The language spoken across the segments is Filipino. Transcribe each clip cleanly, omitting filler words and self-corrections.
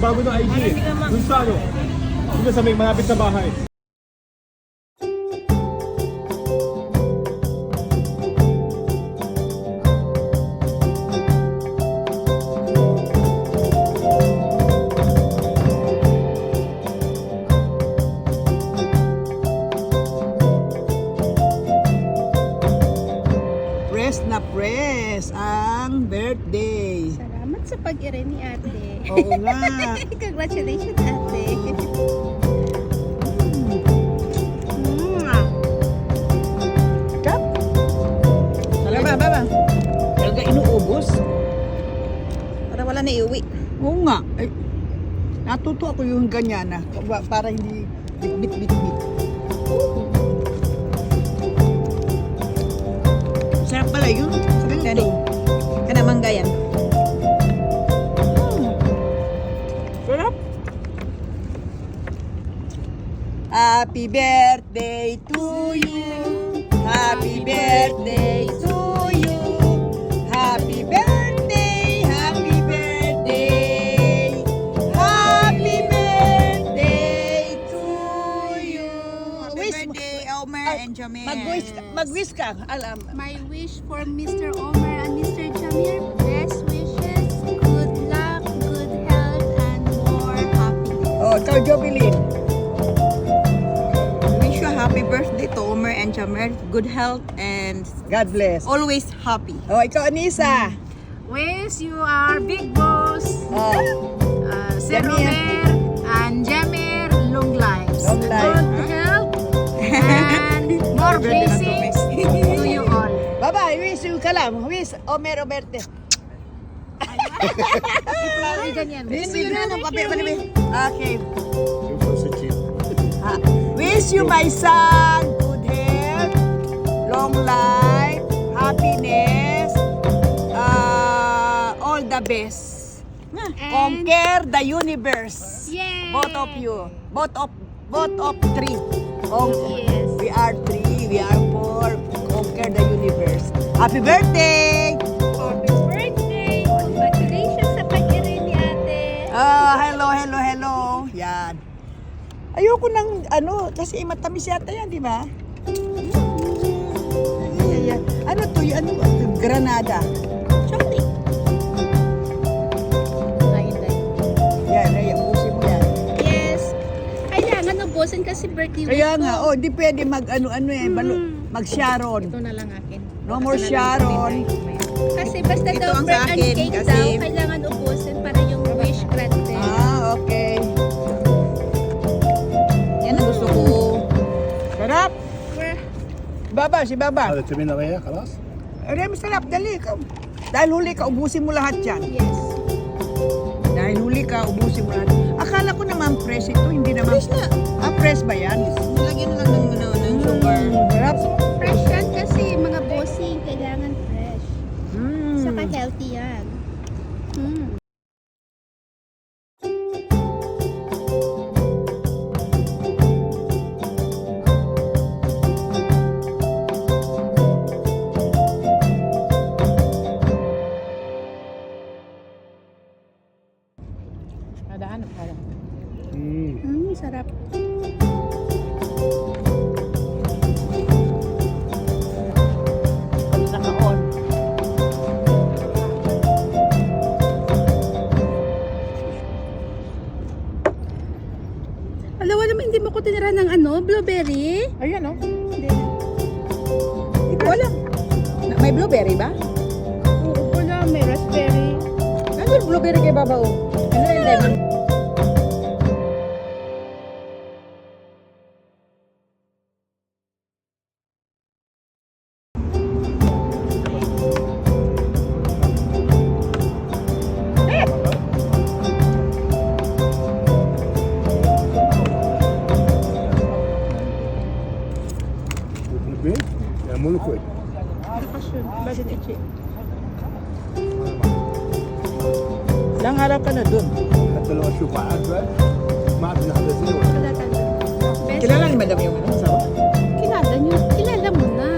bago ng ID. Dun sa ano? Dun sa may malapit sa bahay. Press na press ang birthday. Salamat sa pag-ire ni ate. Oo nga. Congratulations, ate. Kap? Salamat, baba. Talaga inuubos? Para wala na iuwi. Oo nga. Ay, natuto ako yung ganyan na para hindi bit-bit-bit. Sarap pala yun. Dali. Kana manggayan. Sarap. Happy birthday to you. Happy birthday to you. Happy birthday. Happy birthday. Happy birthday to you. Happy birthday, Omer and Jamil. Mag-wish ka. Alam. My wish for Mr. Omer and Mr. Jamir, best wishes, good luck, good health, and more happiness. Oh, ikaw, Jovelyn. Wish you a happy birthday to Omer and Jamil. Good health and God bless. always happy. Oh, ikaw, Anissa. Wish you are big boss, Oh, Sir Jamir. Omer and Jamir, long lives, Long life. good health, and more blessings to you all. bye-bye. Wish you ka lang. Wish, Omer Oberte. Ay, ganyan. Wish you na ng papel. Okay. Yung sa chip. Wish you, my son, good health, long life, happiness, all the best. Conquer the universe. Yay! Both of you. Both of three. Yes. We are three. We are four. Conquer the universe. Happy birthday! Happy birthday! Congratulations sa pag-ire ni ate. Hello. Yan. Ayoko ng kasi matamis yata yan, di ba? Yan. Ano to? Granada. Chocolate. Yan, ubusin mo yan. Yes. Kailangan ubusin kasi birthday week Kaya ko. nga, di pwede mag-Sharon. Ito na lang akin. No more Sharon. Kasi basta Ito daw ang birth sa and akin, cake kasi- daw, kailangan ubusin para yung wish granted. Okay. Yan ang gusto ko. Sarap. Baba, si Baba. هذا تبين غيره خلاص؟ Masarap, dali ka. Dahil huli ka, ubusin mo lahat yan. Yes. Dahil huli ka, ubusin mo lahat. Akala ko naman fresh ito, hindi naman. Fresh na. Fresh ba yan? Nilagyan na lang ng sugar. Sarap. Fresh yan kasi mga bossing, kailangan fresh. Saka healthy yan. Kadaan, kadaan. Sarap. Naka-on. Alawa naman hindi mo ko tinira ng blueberry? Ayan, oh. Hindi. Hindi ko alam. May blueberry ba? Oo, wala. May raspberry. Nandun blueberry kay Baba, oh. Ano yung lemon? مين؟ يعملوا كويس. Bakit ichi? Ilang araw ka na dun? حتى لو اشوف عاد ما عاد نحتاج Wala talaga. Best Kilala ni Madam yung asawa? Kilala nyo. Kilala mo na.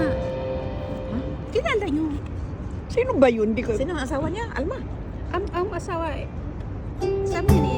Kilala nyo. Sino ba yun? Di ko... Sino ang asawa niya? Alma. Ang asawa eh. Sabi ni